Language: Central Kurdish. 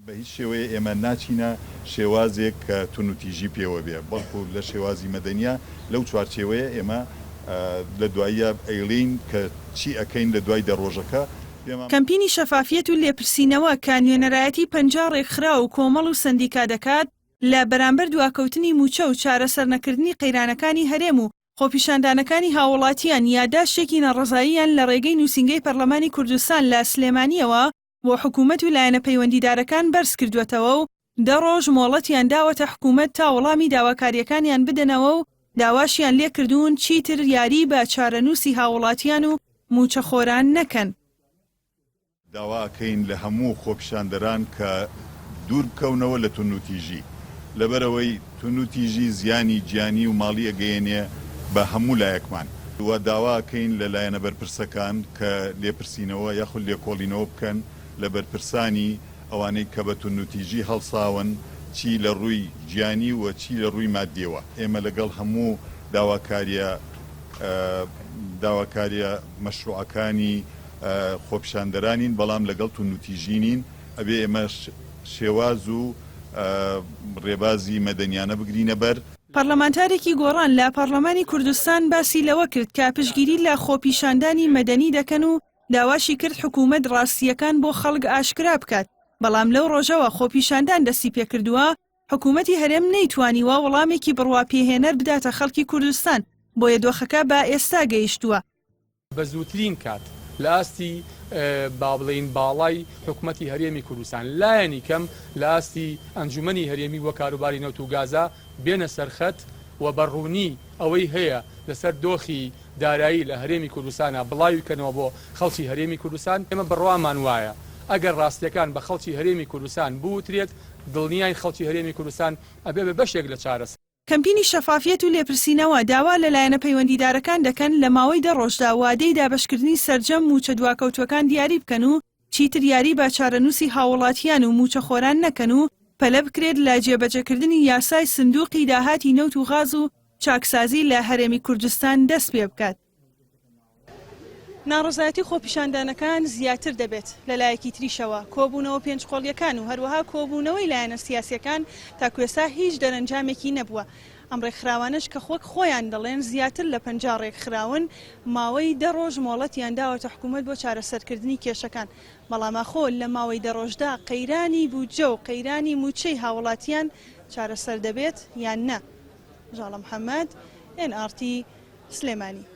بە هیچ شێوەیە ئێمە ناچینە شێوازێک کە تونوتیژی پێوە بێ بەڵکو لە شێوازی مەدەنیە لەو چوارچێوەیە ئێمە لە دواییە ئەیڵین کە چی ئەەکەین لە دوای دەڕۆژەکە. کەمپینی شەفافیەت و لێپرسینەوە کە نوێنەرایەتی 50 ڕێکخرا و کۆمەڵ و سەندیکا دەکات لە بەرامبەر دواکەوتنی موچە و چارەسەر نەکردنی قەیرانەکانی هەرێم و خۆپیشاندانەکانی هاوڵاتیان یادداشتێکی نەڕەزاییان لە ڕێگەی نووسینگەی پەرلەمانی کوردستان لە سلێمانیەوە بۆ حکوومەت و لایەنە پەیوەندیدارەکان بەرز کردوێتەوە و 10 ڕۆژ مۆڵەتیان داوەتە حکوومەت تا وەڵامی داواکاریەکانیان بدەنەوە و داواشیان لێکردوون چیتر یاری بە چارەنووسی هاوڵاتیان و موچەخۆران نەکەن. داواکەین لە هەموو خۆپیشاندەران کە دوور بکەونەوە لە تونوتیژی لەبەرەوەی تونوتیژی زیانی گیانی و ماڵی ئەگەیەنێ بە هەموو لایەکمان وە داواکەین لە لایەنە بەرپرسەکان کە لێپرسینەوە یاخود لێکۆڵینەوە بکەن لە بەرپرسانی ئەوانەی کە بە تونوتیژی هەڵساون چی لە ڕووی گیانی و چی لە ڕووی مادیەوە. ئێمە لەگەڵ هەموو داواکاریە مەشروعەکانی خۆپیشاندەرانین بەڵام لەگەڵ تونوتیژینین ئەبێ ئێمە شێواز و ڕێبازی مەدەنیانە بگرینە بەر. پەرلەمانتارێکی گۆڕان لە پەرلەمانی کوردستان باسی لەوە کرد کە پشگیری لە خۆپیشاندانی مەدەنی دەکەن و داواشی کرد حکوومەت ڕاستیەکان بۆ خەڵک ئاشکرا بکات بەڵام لەو ڕۆژەوە خۆپیشاندان دەستی پێکردووە حکوومەتی هەرێم نەیتوانیوە وەڵامێکی بڕواپێهێنەر بداتە خەڵکی کوردستان بۆیە دۆخەکە بە ئێستا گەیشتووە. بە زووترین کات لە ئاستی با بڵێین باڵای حکوومەتی هەرێمی کوردستان لایەنی کەم لە ئاستی ئەنجومەنی هەرێمی وە کاروباری نەوت و گازا بێنە سەرخەت و بەڕوونی ئەوەی هەیە لەسەر دۆخی دارایی لە هەرێمی کوردستانە بڵاوی بکەنەوە بۆ خەڵکی هەرێمی کوردستان. ئێمە بڕوامان وایە ئەگەر ڕاستیەکان بە خەڵکی هەرێمی کوردستان بوترێت دڵنیای خەڵکی هەرێمی کوردستان ئەبێ بە بەشێک لە چارەسەر. کەمپینی شەفافیەت و لێپرسینەوە داوا لەلایەنە پەیوەندیدارەکان دەکەن لە ماوەی 10 ڕۆژدا وادەی دابەشکردنی سەرجەم موچە دواکەوتوەکان دیاری بکەن و چیتر یاری بە چارەنووسی هاوڵاتیان و موچەخۆران نەکەن و پەلە بکرێت لە جێبەجێکردنی یاسای سندوقی داهاتی نەوت و غاز و چاکسازی لە هەرێمی کوردستان دەست پێ بکات. ناڕەزایەتی خۆپیشاندانەکان زیاتر دەبێت لەلایەکی تریشەوە کۆبوونەوە پێنجقۆڵیەکان و هەروەها کۆبوونەوەی لایەنە سیاسیەکان تا کوێستا هیچ دەرەنجامێکی نەبووە. ئەم ڕێکخراوانش کە خۆک خۆیان دەڵێن زیاتر لە 50 ڕێکخراون ماوەی 10 ڕۆژ مۆڵەتیان داوەتە حکوومەت بۆ چارەسەرکردنی کێشەکان بەڵام خۆ لە ماوەی 10 ڕۆژدا قەیرانی بوجە و قەیرانی موچەی هاوڵاتیان چارەسەر دەبێت یان نە. ژاڵە محەممەد NRT سلێمانی.